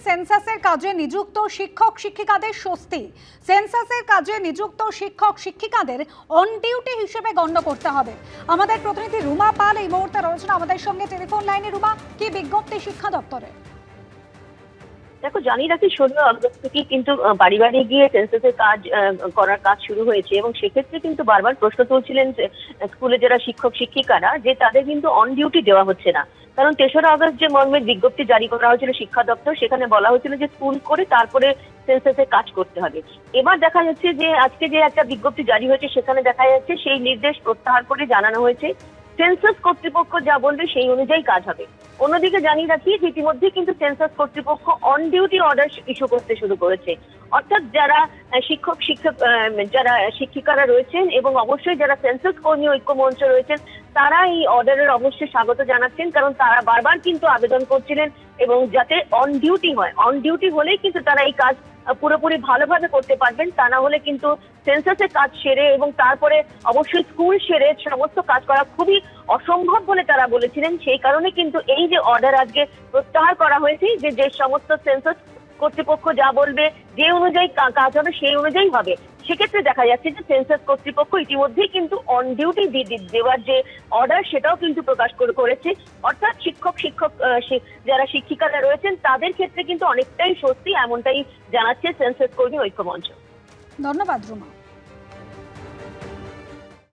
সেন্সাসের কাজে নিযুক্ত শিক্ষক শিক্ষিকাদের স্বস্তি। সেন্সাসের কাজে নিযুক্ত শিক্ষক শিক্ষিকাদের অন ডিউটি হিসেবে গণ্য করতে হবে। আমাদের প্রতিনিধি রুমা পাল এই মুহূর্তে রয়েছেন আমাদের সঙ্গে টেলিফোন লাইনে। রুমা, কি বিজ্ঞপ্তি শিক্ষা দপ্তরে? দেখো, জানিয়ে রাখি 16 আগস্ট থেকে কিন্তু বাড়ি বাড়ি গিয়ে সেন্সাসের কাজ করার কাজ শুরু হয়েছে এবং সেক্ষেত্রে কিন্তু বারবার প্রশ্ন তুলছিলেন যে স্কুলে যারা শিক্ষক শিক্ষিকারা যে তাদের কিন্তু অন ডিউটি দেওয়া হচ্ছে না। কারণ 3রা আগস্ট যে মর্মে বিজ্ঞপ্তি জারি করা হয়েছিল শিক্ষা দপ্তর, সেখানে বলা হয়েছিল যে স্কুল করে তারপরে সেন্সাসের কাজ করতে হবে। এবার দেখা যাচ্ছে যে আজকে যে একটা বিজ্ঞপ্তি জারি হয়েছে সেখানে দেখা যাচ্ছে সেই নির্দেশ প্রত্যাহার করে জানানো হয়েছে সেন্সাস কর্তৃপক্ষ যা বলবে সেই অনুযায়ী কাজ হবে। অন্যদিকে জানিয়ে রাখি যে ইতিমধ্যে কিন্তু সেন্সাস কর্তৃপক্ষ অন ডিউটি অর্ডার ইস্যু করতে শুরু করেছে। অর্থাৎ যারা যারা শিক্ষিকারা রয়েছেন এবং অবশ্যই যারা সেন্সাস কর্মী ঐক্য মঞ্চ রয়েছেন তারা এই অর্ডারের অবশ্যই স্বাগত জানাচ্ছেন, কারণ তারা বারবার কিন্তু আবেদন করছিলেন এবং যাতে অন ডিউটি হয়। অন ডিউটি হলেই কিন্তু তারা এই কাজ পুরোপুরি ভালোভাবে করতে পারবেন। তা না হলে কিন্তু সেন্সাসের কাজ সেরে এবং তারপরে অবশ্যই স্কুল সেরে সমস্ত কাজ করা খুবই অসম্ভব বলে তারা বলেছিলেন। সেই কারণে কিন্তু এই যে অর্ডার আজকে প্রত্যাহার করা হয়েছে, যে সমস্ত সেন্সাস কর্তৃপক্ষ যা বলবে, যে অনুযায়ী কাজ হবে সেই অনুযায়ী হবে। সেক্ষেত্রে দেখা যাচ্ছে যে সেন্সাস কর্তৃপক্ষ ইতিমধ্যেই কিন্তু অন ডিউটি দেওয়ার যে অর্ডার সেটাও কিন্তু প্রকাশ করেছে। অর্থাৎ যারা শিক্ষিকারা রয়েছেন তাদের ক্ষেত্রে কিন্তু অনেকটাই স্বস্তি, এমনটাই জানাচ্ছে সেন্সাস কর্মী ঐক্য মঞ্চ। ধন্যবাদ রুমা।